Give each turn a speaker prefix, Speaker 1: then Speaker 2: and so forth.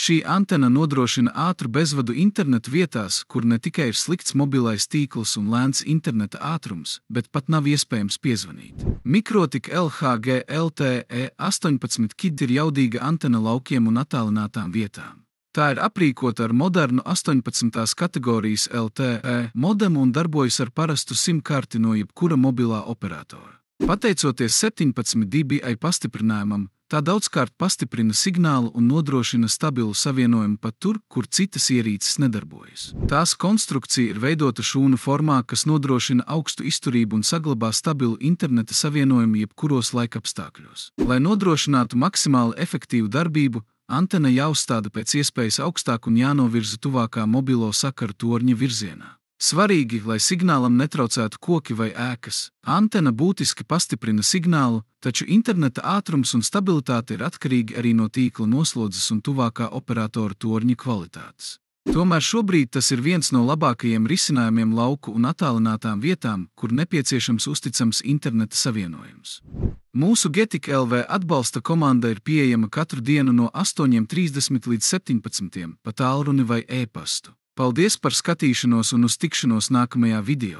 Speaker 1: Šī antena nodrošina ātru bezvadu internetu vietās, kur ne tikai ir slikts mobilais tīkls un lēns interneta ātrums, bet pat nav iespējams piezvanīt. Mikrotik LHG LTE 18 KID ir jaudīga antena laukiem un attālinātām vietām. Tā ir aprīkota ar modernu 18. kategorijas LTE modemu un darbojas ar parastu SIM-karti no jebkura mobilā operatora. Pateicoties 17 dBi pastiprinājumam, tā daudzkārt pastiprina signālu un nodrošina stabilu savienojumu pat tur, kur citas ierīces nedarbojas. Tās konstrukcija ir veidota šūnu formā, kas nodrošina augstu izturību un saglabā stabilu interneta savienojumu jebkuros laikapstākļos. Lai nodrošinātu maksimāli efektīvu darbību, antena jāuzstāda pēc iespējas augstāk un jānovirza tuvākā mobilo sakaru torņa virzienā. Svarīgi, lai signālam netraucētu koki vai ēkas. Antena būtiski pastiprina signālu, taču interneta ātrums un stabilitāte ir atkarīgi arī no tīkla noslodzes un tuvākā operatora torņa kvalitātes. Tomēr šobrīd tas ir viens no labākajiem risinājumiem lauku un attālinātām vietām, kur nepieciešams uzticams interneta savienojums. Mūsu Getik LV atbalsta komanda ir pieejama katru dienu no 8:30 līdz 17:00 pa tālruni vai e-pastu. Paldies par skatīšanos un uz tikšanos nākamajā video!